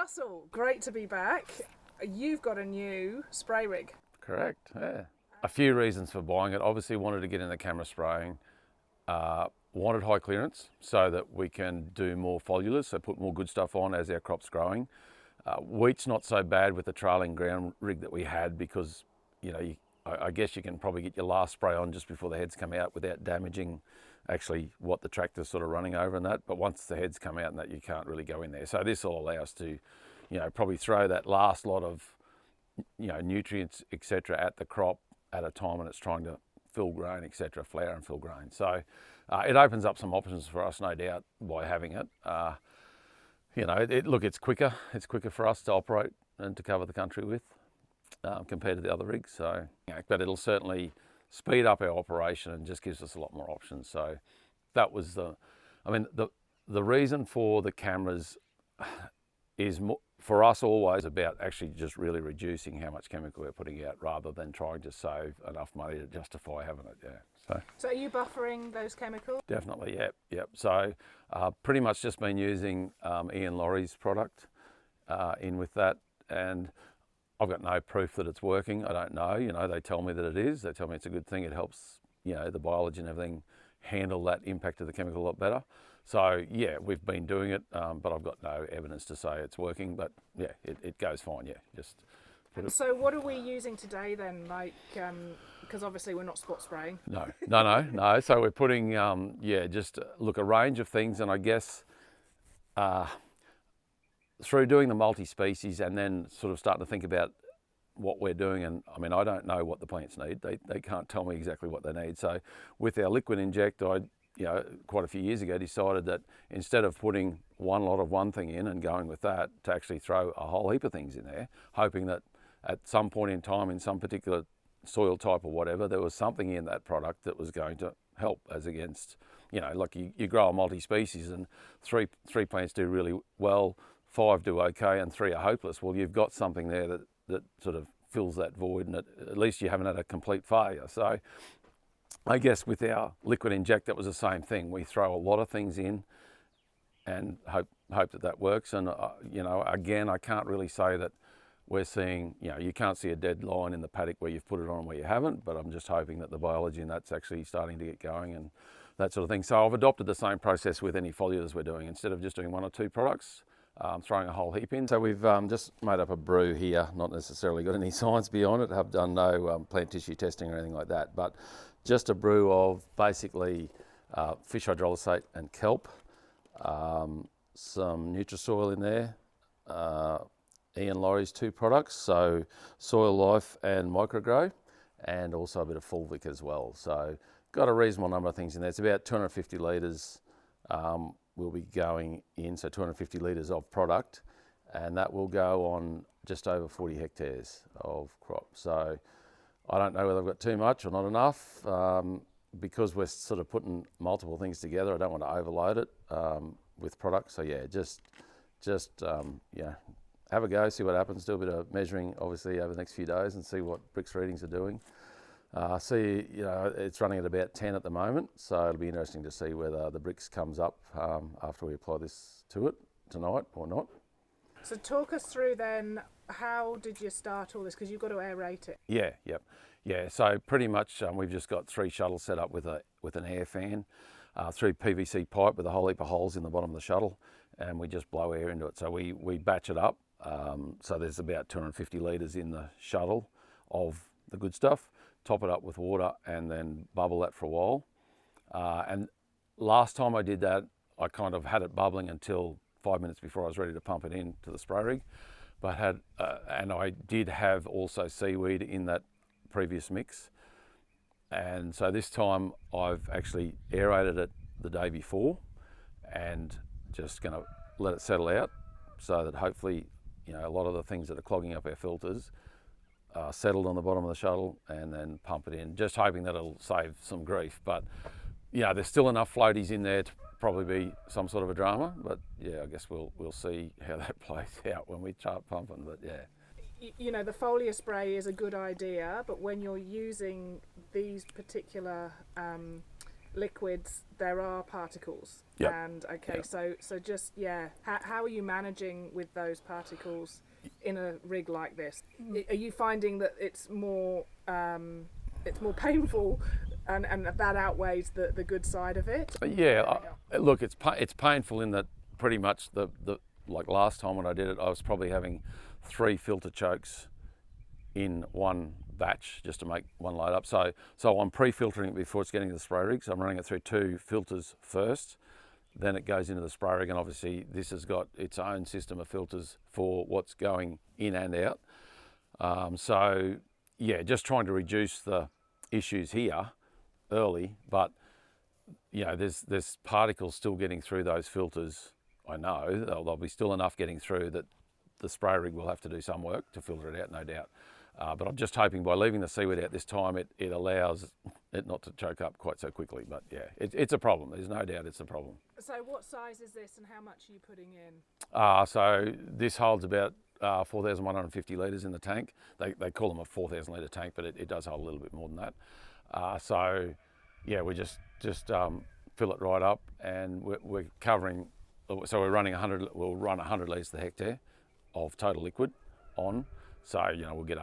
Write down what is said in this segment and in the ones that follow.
Russell, great to be back. You've got a new spray rig. Correct, yeah. A few reasons for buying it. Obviously wanted to get in the camera spraying. Wanted high clearance so that we can do more foliars, so put more good stuff on as our crop's growing. Wheat's not so bad with the trailing ground rig that we had because, I guess you can probably get your last spray on just before the heads come out without damaging actually what the tractor's sort of running over and that. But once the heads come out and that, you can't really go in there. So this will allow us to, probably throw that last lot of, nutrients, etc. at the crop at a time when it's trying to fill grain, etc., flower and fill grain. So it opens up some options for us, no doubt, by having it. It's quicker. It's quicker for us to operate and to cover the country with compared to the other rigs. So, but it'll certainly speed up our operation and just gives us a lot more options. So that was the reason for the cameras is for us always about actually just really reducing how much chemical we're putting out rather than trying to save enough money to justify having it, yeah. So are you buffering those chemicals? Definitely, yep. So pretty much just been using Ian Laurie's product in with that, and I've got no proof that it's working. I don't know, they tell me that it is. They tell me it's a good thing. It helps, the biology and everything handle that impact of the chemical a lot better. So yeah, we've been doing it, but I've got no evidence to say it's working. But yeah, it goes fine. Yeah, just put it. So what are we using today then? Because obviously we're not spot spraying. No. So we're putting just a range of things, and I guess through doing the multi-species and then sort of starting to think about what we're doing, and I don't know what the plants need. They can't tell me exactly what they need. So with our liquid inject, I quite a few years ago decided that instead of putting one lot of one thing in and going with that, to actually throw a whole heap of things in there, hoping that at some point in time in some particular soil type or whatever, there was something in that product that was going to help as against, like you grow a multi-species and three plants do really well, 5 do okay and 3 are hopeless. Well, you've got something there that sort of fills that void, and at least you haven't had a complete failure. So I guess with our liquid inject, that was the same thing. We throw a lot of things in and hope that works. And, again, I can't really say that we're seeing, you can't see a dead line in the paddock where you've put it on and where you haven't, but I'm just hoping that the biology and that's actually starting to get going and that sort of thing. So I've adopted the same process with any foliars we're doing. Instead of just doing 1 or 2 products, throwing a whole heap in. So we've just made up a brew here, not necessarily got any science beyond it, have done no plant tissue testing or anything like that, but just a brew of basically fish hydrolysate and kelp, some Nutrisoil in there, Ian Laurie's 2 products, so Soil Life and Microgrow, and also a bit of fulvic as well. So got a reasonable number of things in there. It's about 250 litres will be going in, so 250 litres of product, and that will go on just over 40 hectares of crop. So I don't know whether I've got too much or not enough. Because we're sort of putting multiple things together, I don't want to overload it with product. So yeah, just have a go, see what happens, do a bit of measuring obviously over the next few days and see what bricks readings are doing. It's running at about 10 at the moment, so it'll be interesting to see whether the bricks comes up after we apply this to it tonight or not. So talk us through then, how did you start all this? Because you've got to aerate it. Yeah. So pretty much we've just got 3 shuttles set up with an air fan, through PVC pipe with a whole heap of holes in the bottom of the shuttle, and we just blow air into it. So we batch it up. So there's about 250 litres in the shuttle of the good stuff. Top it up with water and then bubble that for a while. And last time I did that, I kind of had it bubbling until 5 minutes before I was ready to pump it into the spray rig. But and I did have also seaweed in that previous mix. And so this time I've actually aerated it the day before and just going to let it settle out so that hopefully, a lot of the things that are clogging up our filters settled on the bottom of the shuttle, and then pump it in, just hoping that it'll save some grief. But there's still enough floaties in there to probably be some sort of a drama, but I guess we'll see how that plays out when we start pumping. But the foliar spray is a good idea, but when you're using these particular liquids, there are particles. Yep. And okay, Yep. so just how are you managing with those particles in a rig like this? Are you finding that it's more painful, and that outweighs the good side of it? Yeah, look, it's painful in that pretty much the like last time when I did it, I was probably having 3 filter chokes in one batch just to make one load up. So I'm pre-filtering it before it's getting to the spray rig. So I'm running it through 2 filters first, then it goes into the spray rig, and obviously this has got its own system of filters for what's going in and out. So yeah, just trying to reduce the issues here early, but you know, there's particles still getting through those filters. I know there'll be still enough getting through that the spray rig will have to do some work to filter it out, no doubt. But I'm just hoping by leaving the seaweed out this time, it allows it not to choke up quite so quickly. But yeah, it's a problem. There's no doubt it's a problem. So what size is this, and how much are you putting in? So this holds about 4,150 litres in the tank. They call them a 4,000 litre tank, but it does hold a little bit more than that. So yeah, we just fill it right up, and we're covering. So we're running 100. We'll run 100 litres per hectare of total liquid on. So you know we'll get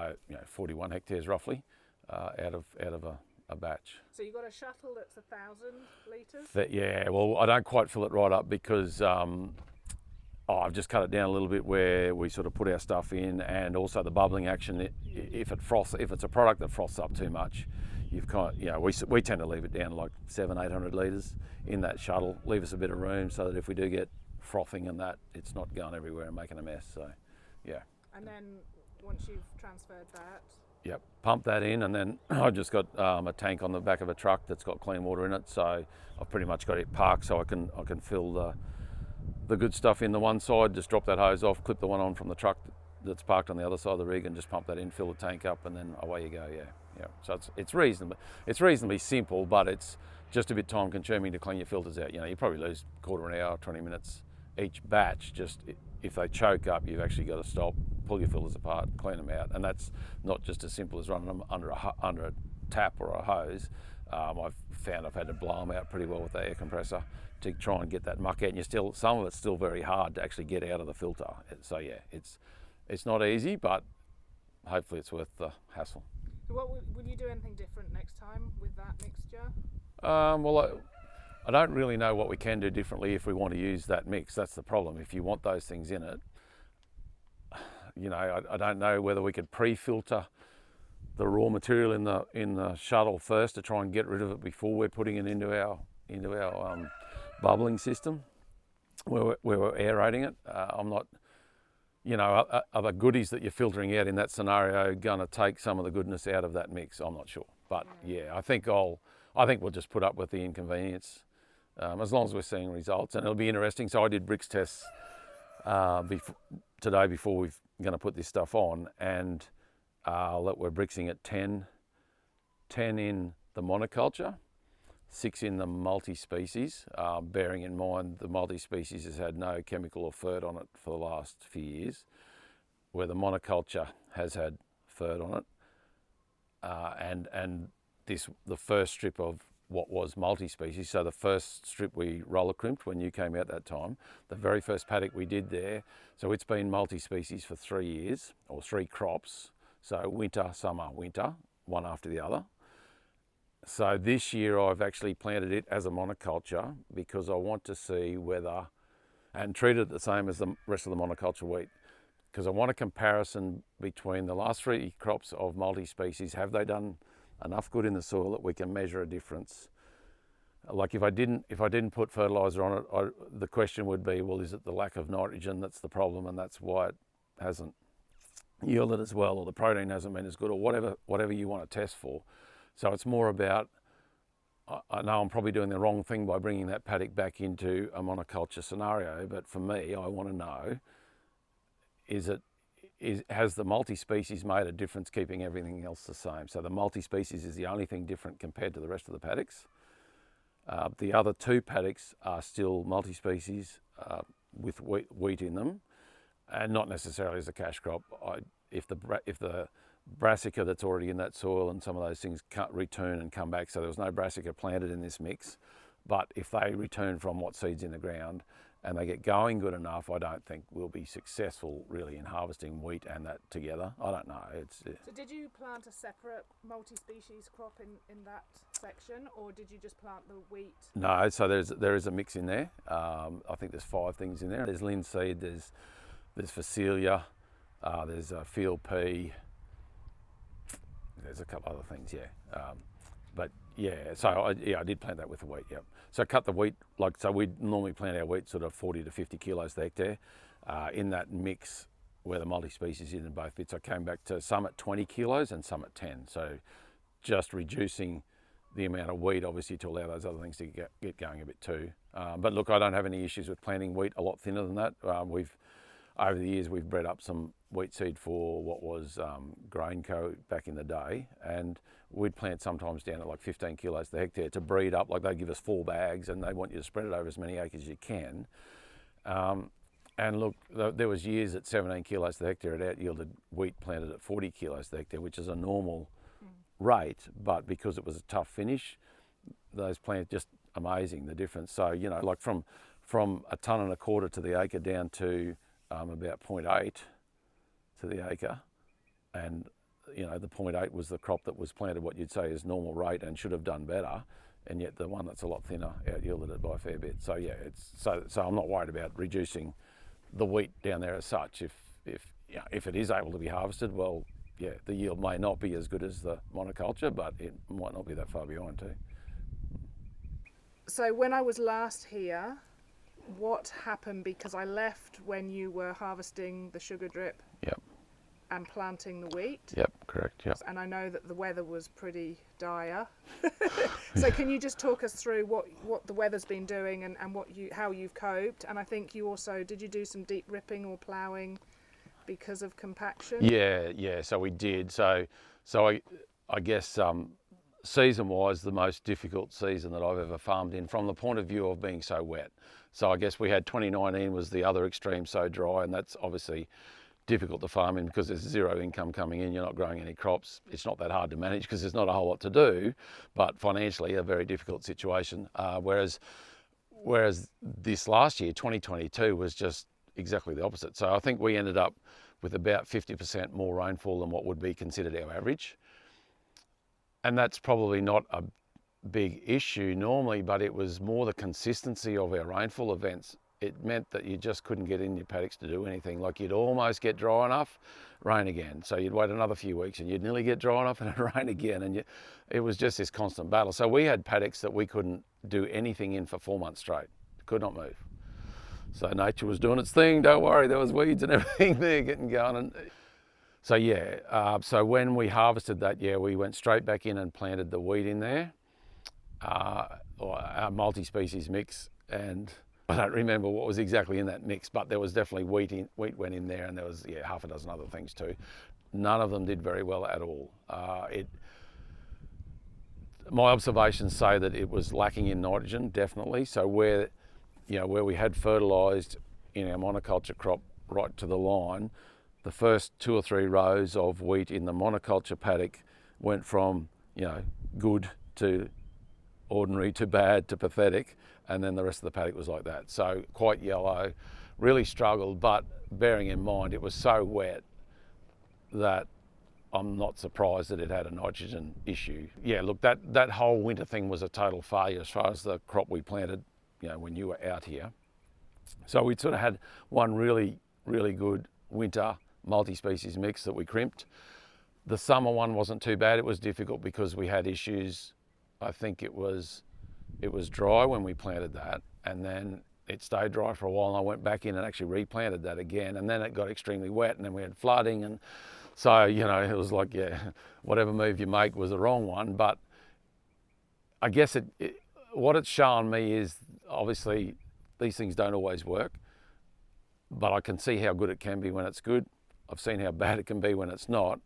41 hectares roughly out of a batch. So you've got a shuttle that's 1,000 litres. Yeah, well I don't quite fill it right up because I've just cut it down a little bit where we sort of put our stuff in, and also the bubbling action. If it's a product that froths up too much, you've we tend to leave it down like 700-800 litres in that shuttle. Leave us a bit of room so that if we do get frothing and that, it's not going everywhere and making a mess. So yeah. And then once you've transferred that, yep, pump that in, and then I've just got a tank on the back of a truck that's got clean water in it. So I've pretty much got it parked so I can fill the good stuff in the one side, just drop that hose off, clip the one on from the truck that's parked on the other side of the rig, and just pump that in, fill the tank up, and then away you go. Yeah. So it's reasonably simple, but it's just a bit time consuming to clean your filters out. You probably lose quarter of an hour, 20 minutes each batch. Just if they choke up, you've actually got to stop, pull your filters apart, clean them out, and that's not just as simple as running them under a tap or a hose. I've found I've had to blow them out pretty well with the air compressor to try and get that muck out, and some of it's still very hard to actually get out of the filter. So yeah, it's not easy, but hopefully it's worth the hassle. Will you do anything different next time with that mixture? Well, I don't really know what we can do differently if we want to use that mix. That's the problem. If you want those things in it, I don't know whether we could pre-filter the raw material in the shuttle first to try and get rid of it before we're putting it into our bubbling system where we're aerating it. I'm not, are the goodies that you're filtering out in that scenario going to take some of the goodness out of that mix? I'm not sure, but yeah, I think we'll just put up with the inconvenience as long as we're seeing results, and it'll be interesting. So I did bricks tests today before we're going to put this stuff on, and we're brixing at 10 in the monoculture, 6 in the multi-species, bearing in mind the multi-species has had no chemical or fert on it for the last few years, where the monoculture has had fert on it, and the first strip of what was multi-species, so the first strip we roller crimped when you came out that time, the very first paddock we did there, so it's been multi-species for 3 years, or 3 crops, so winter, summer, winter, one after the other. So this year I've actually planted it as a monoculture because I want to see whether, and treat it the same as the rest of the monoculture wheat, because I want a comparison between the last 3 crops of multi-species. Have they done enough good in the soil that we can measure a difference? Like if I didn't put fertiliser on it, the question would be, well, is it the lack of nitrogen that's the problem, and that's why it hasn't yielded as well, or the protein hasn't been as good, or whatever you want to test for. So it's more about, I know I'm probably doing the wrong thing by bringing that paddock back into a monoculture scenario, but for me, I want to know, has the multi-species made a difference keeping everything else the same? So the multi-species is the only thing different compared to the rest of the paddocks. The other 2 paddocks are still multi-species with wheat in them, and not necessarily as a cash crop. If the brassica that's already in that soil, and some of those things can't return and come back. So there was no brassica planted in this mix. But if they return from what seed's in the ground and they get going good enough, I don't think we'll be successful really in harvesting wheat and that together. I don't know. So did you plant a separate multi-species crop in that section, or did you just plant the wheat? No, so there is a mix in there. I think there's 5 things in there. There's linseed, there's Foliar, there's field pea, there's a couple other things, yeah. But yeah, so I did plant that with the wheat, yep. So cut the wheat, so we normally plant our wheat sort of 40 to 50 kilos per hectare. In that mix where the multi-species is in both bits, I came back to some at 20 kilos and some at 10. So just reducing the amount of wheat, obviously, to allow those other things to get going a bit too. But look, I don't have any issues with planting wheat a lot thinner than that. Over the years, we've bred up some wheat seed for what was Grainco back in the day, and we'd plant sometimes down at like 15 kilos per hectare to breed up. Like, they'd give us 4 bags and they want you to spread it over as many acres as you can. And look, there was years at 17 kilos per hectare it out-yielded wheat planted at 40 kilos per hectare, which is a normal rate, but because it was a tough finish, those plants, just amazing, the difference. So, you know, like from 1.25 tons to the acre down to about 0.8 to the acre, and you know, the 0.8 was the crop that was planted what you'd say is normal rate and should have done better, and yet the one that's a lot thinner out-yielded it by a fair bit. So yeah, so I'm not worried about reducing the wheat down there as such. If it is able to be harvested, well, yeah, the yield may not be as good as the monoculture, but it might not be that far behind too. So when I was last here, what happened? Because I left when you were harvesting the sugar drip. Yep. And planting the wheat. Yep, correct, yep. And I know that the weather was pretty dire. So can you just talk us through what the weather's been doing and how you've coped? And I think you also, did you do some deep ripping or ploughing because of compaction? Yeah, so we did. So I guess season-wise, the most difficult season that I've ever farmed in, from the point of view of being so wet. So I guess we had 2019 was the other extreme, so dry, and that's obviously difficult to farm in because there's zero income coming in, you're not growing any crops. It's not that hard to manage because there's not a whole lot to do, but financially a very difficult situation. Whereas this last year, 2022, was just exactly the opposite. So I think we ended up with about 50% more rainfall than what would be considered our average. And that's probably not a big issue normally, but it was more the consistency of our rainfall events. It meant that you just couldn't get in your paddocks to do anything. Like, you'd almost get dry enough, rain again. So you'd wait another few weeks and you'd nearly get dry enough and it'd rain again. And it was just this constant battle. So we had paddocks that we couldn't do anything in for 4 months straight. Could not move. So nature was doing its thing. Don't worry, there was weeds and everything there getting going. And so yeah, so when we harvested that, yeah, we went straight back in and planted the wheat in there, our multi-species mix, and I don't remember what was exactly in that mix, but there was definitely wheat went in there, and there was half a dozen other things too. None of them did very well at all. My observations say that it was lacking in nitrogen, definitely. So where we had fertilised in our monoculture crop right to the line, the first 2 or 3 rows of wheat in the monoculture paddock went from good to ordinary to bad to pathetic, and then the rest of the paddock was like that. So quite yellow, really struggled, but bearing in mind it was so wet that I'm not surprised that it had a nitrogen issue. Yeah, look, that whole winter thing was a total failure as far as the crop we planted, when you were out here. So we sort of had one really, really good winter multi-species mix that we crimped. The summer one wasn't too bad. It was difficult because we had issues. I think it was dry when we planted that, and then it stayed dry for a while, and I went back in and actually replanted that again, and then it got extremely wet, and then we had flooding, and so it was like, whatever move you make was the wrong one. But I guess what it's shown me is, obviously these things don't always work, but I can see how good it can be when it's good. I've seen how bad it can be when it's not,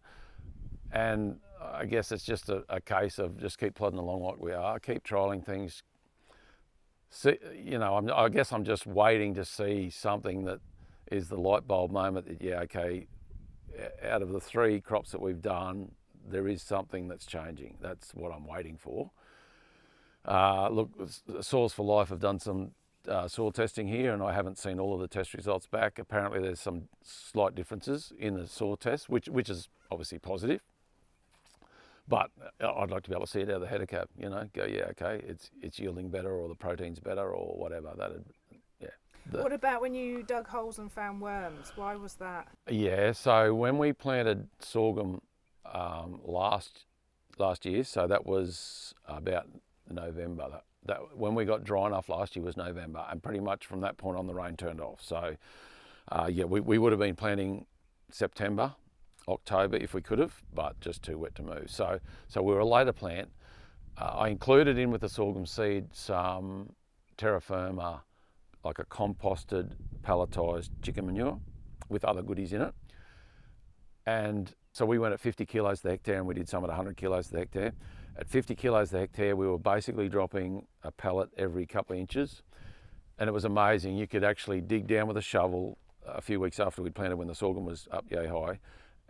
and I guess it's just a case of just keep plodding along like we are, keep trialling things. See, I guess I'm just waiting to see something that is the light bulb moment that, out of the 3 crops that we've done, there is something that's changing. That's what I'm waiting for. Look, Soils for Life have done some soil testing here, and I haven't seen all of the test results back. Apparently there's some slight differences in the soil test, which is obviously positive. But I'd like to be able to see it out of the header cap, you know, go, yeah, okay, it's yielding better, or the protein's better, or whatever. What about when you dug holes and found worms? Why was that? Yeah, so when we planted sorghum last year, so that was about November. That when we got dry enough last year was November, and pretty much from that point on the rain turned off. So yeah, we would have been planting September, October if we could have, but just too wet to move. So we were a later plant. I included in with the sorghum seed some terra firma, like a composted, palletised chicken manure with other goodies in it. And so we went at 50 kilos the hectare, and we did some at 100 kilos the hectare. At 50 kilos the hectare, we were basically dropping a pellet every couple of inches. And it was amazing. You could actually dig down with a shovel a few weeks after we'd planted, when the sorghum was up yay high,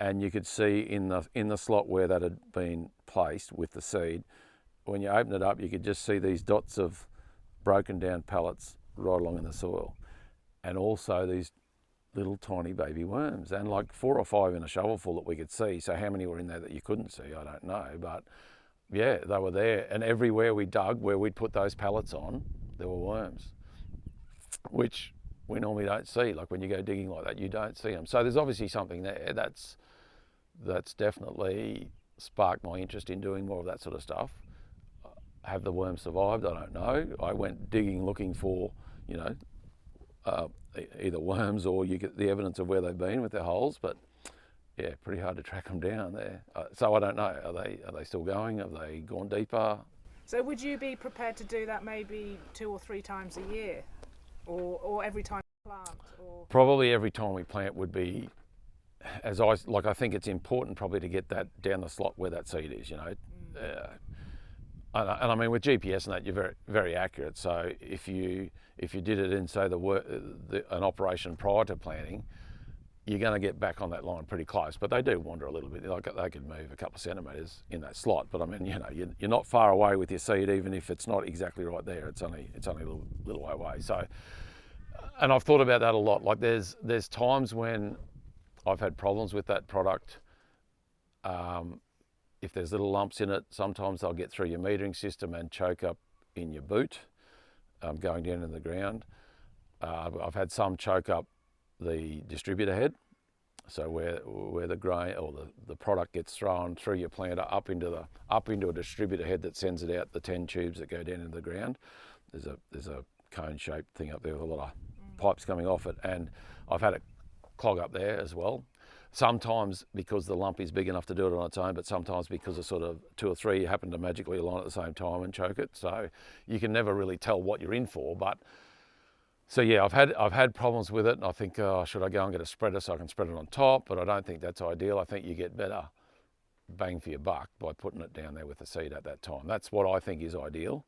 and you could see in the slot where that had been placed with the seed, when you open it up, you could just see these dots of broken down pellets right along in the soil, and also these little tiny baby worms, and like 4 or 5 in a shovelful that we could see. So how many were in there that you couldn't see, I don't know, but yeah, they were there. And everywhere we dug, where we'd put those pellets on, there were worms, which we normally don't see. Like when you go digging like that, you don't see them. So there's obviously something there that's definitely sparked my interest in doing more of that sort of stuff. Have the worms survived? I don't know. I went digging looking for, you know, either worms, or you get the evidence of where they've been with their holes, but yeah, pretty hard to track them down there. So I don't know. Are they still going? Have they gone deeper? So would you be prepared to do that maybe 2 or 3 times a year, or every time you plant? Or Probably every time we plant would be, I think it's important probably to get that down the slot where that seed is, you know. And I mean, with GPS and that, you're very, very accurate. So if you did it in, say, an operation prior to planting, you're going to get back on that line pretty close. But they do wander a little bit. Like they could move a couple of centimetres in that slot. But I mean, you know, you're not far away with your seed, even if it's not exactly right there. It's only a little way away. So, and I've thought about that a lot. Like there's times when I've had problems with that product. If there's little lumps in it, sometimes they'll get through your metering system and choke up in your boot, going down in the ground. I've had some choke up the distributor head, so where the grain or the product gets thrown through your planter up into a distributor head that sends it out the 10 tubes that go down into the ground. There's a cone-shaped thing up there with a lot of pipes coming off it, and I've had it clog up there as well. Sometimes because the lump is big enough to do it on its own, but sometimes because of sort of 2 or 3 happen to magically align at the same time and choke it. So you can never really tell what you're in for. But so yeah, I've had problems with it, and I think, should I go and get a spreader so I can spread it on top? But I don't think that's ideal. I think you get better bang for your buck by putting it down there with the seed at that time. That's what I think is ideal.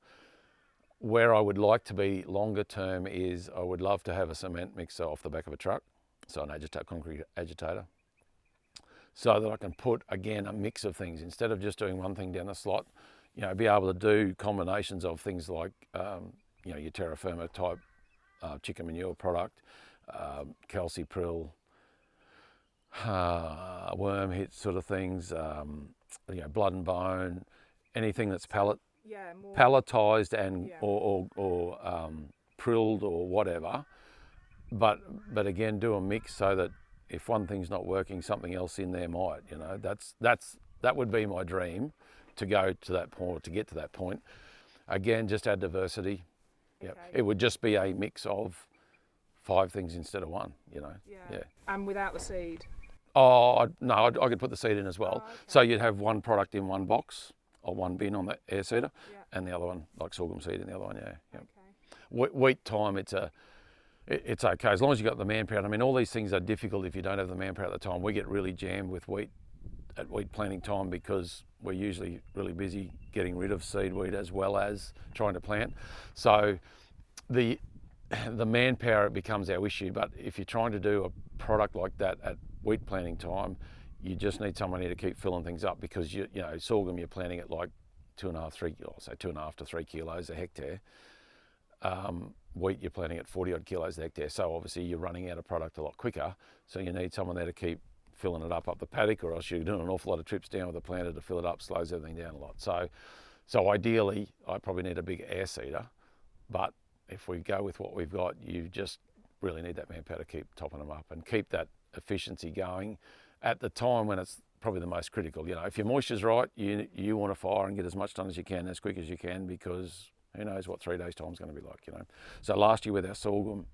Where I would like to be longer term is I would love to have a cement mixer off the back of a truck, so an concrete agitator, so that I can put, again, a mix of things instead of just doing one thing down the slot. You know, be able to do combinations of things like, you know, your terra firma type chicken manure product, calcipril, worm hit sort of things, you know, blood and bone, anything that's palletized and or prilled or whatever. But again, do a mix so that if one thing's not working, something else in there might, you know. That would be my dream, to go to that point, or to get to that point. Again, just add diversity. Okay. Yep. It would just be a mix of 5 things instead of 1, you know. Yeah. And without the seed? Oh, no, I could put the seed in as well. Oh, okay. So you'd have one product in one box or one bin on the air seeder, and the other one, like sorghum seed in the other one, yeah. Yep. Okay. Wheat time, it's okay, as long as you've got the manpower. I mean, all these things are difficult if you don't have the manpower at the time. We get really jammed with wheat at wheat planting time because we're usually really busy getting rid of seed weed as well as trying to plant. So the manpower becomes our issue. But if you're trying to do a product like that at wheat planting time, you just need someone here to keep filling things up, because you know, sorghum you're planting at like 2.5 to 3 kilos a hectare. Wheat you're planting at 40 odd kilos a hectare, so obviously you're running out of product a lot quicker, so you need someone there to keep filling it up the paddock, or else you're doing an awful lot of trips down with a planter to fill it up, slows everything down a lot. So ideally I probably need a big air seeder, but if we go with what we've got, you just really need that manpower to keep topping them up and keep that efficiency going at the time when it's probably the most critical. You know, if your moisture's right, you want to fire and get as much done as you can, as quick as you can, because who knows what 3 days' time is going to be like, you know. So last year with our sorghum,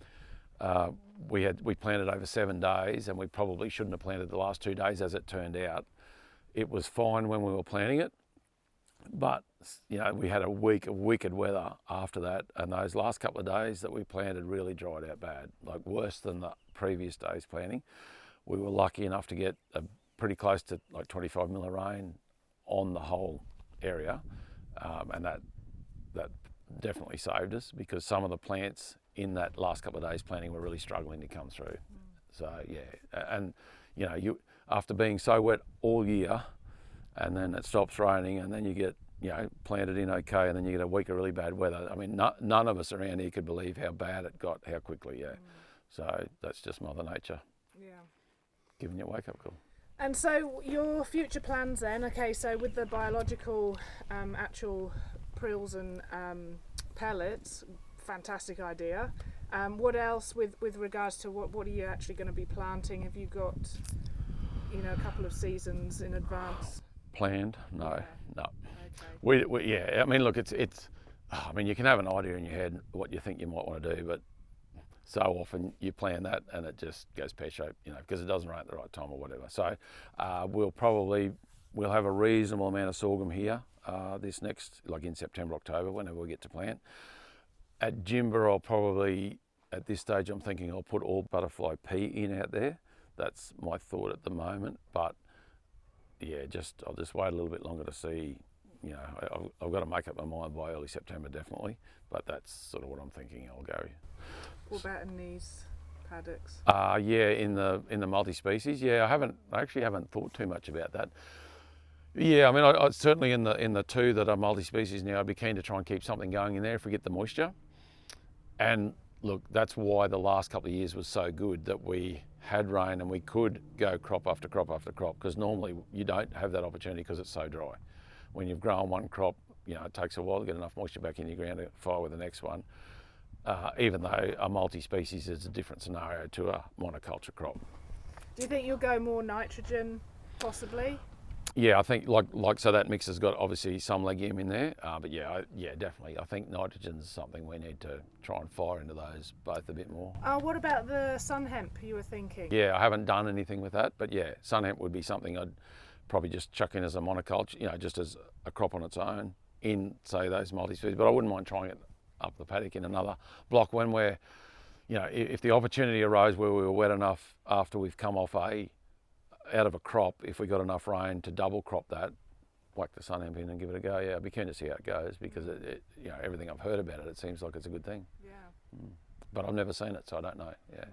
we planted over 7 days, and we probably shouldn't have planted the last 2 days, as it turned out. It was fine when we were planting it, but you know, we had a week of wicked weather after that, and those last couple of days that we planted really dried out bad, like worse than the previous days planting. We were lucky enough to get pretty close to like 25 mil of rain on the whole area, and that definitely saved us, because some of the plants in that last couple of days planting were really struggling to come through. So yeah, and you know, you after being so wet all year, and then it stops raining, and then you get, you know, planted in okay, and then you get a week of really bad weather. I mean, none of us around here could believe how bad it got, how quickly, yeah. So that's just Mother Nature. Yeah. Giving you a wake-up call. And so your future plans then, okay, so with the biological actual prills and pellets, fantastic idea. What else with regards to what are you actually going to be planting? Have you got, you know, a couple of seasons in advance? Planned? No, Yeah. no. Okay. We yeah, I mean, look, it's. I mean, you can have an idea in your head what you think you might want to do, but so often you plan that and it just goes pear-shaped, you know, because it doesn't rain at the right time or whatever. So we'll have a reasonable amount of sorghum here this next, like in September, October, whenever we get to plant. At Jimber, I'll probably, at this stage, I'm thinking I'll put all butterfly pea in out there. That's my thought at the moment, but yeah, I'll just wait a little bit longer to see. You know, I've got to make up my mind by early September, definitely, but that's sort of what I'm thinking I'll go. What about in these paddocks? Yeah, in the multi-species, yeah, I actually haven't thought too much about that. Yeah, I mean, I certainly in the two that are multi-species now, I'd be keen to try and keep something going in there if we get the moisture. And look, that's why the last couple of years was so good, that we had rain and we could go crop after crop after crop, because normally you don't have that opportunity because it's so dry. When you've grown one crop, you know, it takes a while to get enough moisture back in your ground to fire with the next one. Even though a multi-species is a different scenario to a monoculture crop. Do you think you'll go more nitrogen, possibly? Yeah, I think like so that mix has got obviously some legume in there, but yeah, definitely. I think nitrogen's something we need to try and fire into those both a bit more. What about the sun hemp you were thinking? Yeah, I haven't done anything with that, but yeah, sun hemp would be something I'd probably just chuck in as a monoculture, you know, just as a crop on its own in, say, those multi-species. But I wouldn't mind trying it up the paddock in another block when we're, you know, if the opportunity arose where we were wet enough after we've come off out of a crop, if we got enough rain to double crop that, whack the sun hemp in and give it a go. Yeah, I'd be keen to see how it goes, because you know, everything I've heard about it, it seems like it's a good thing. Yeah. But I've never seen it, so I don't know. Yeah.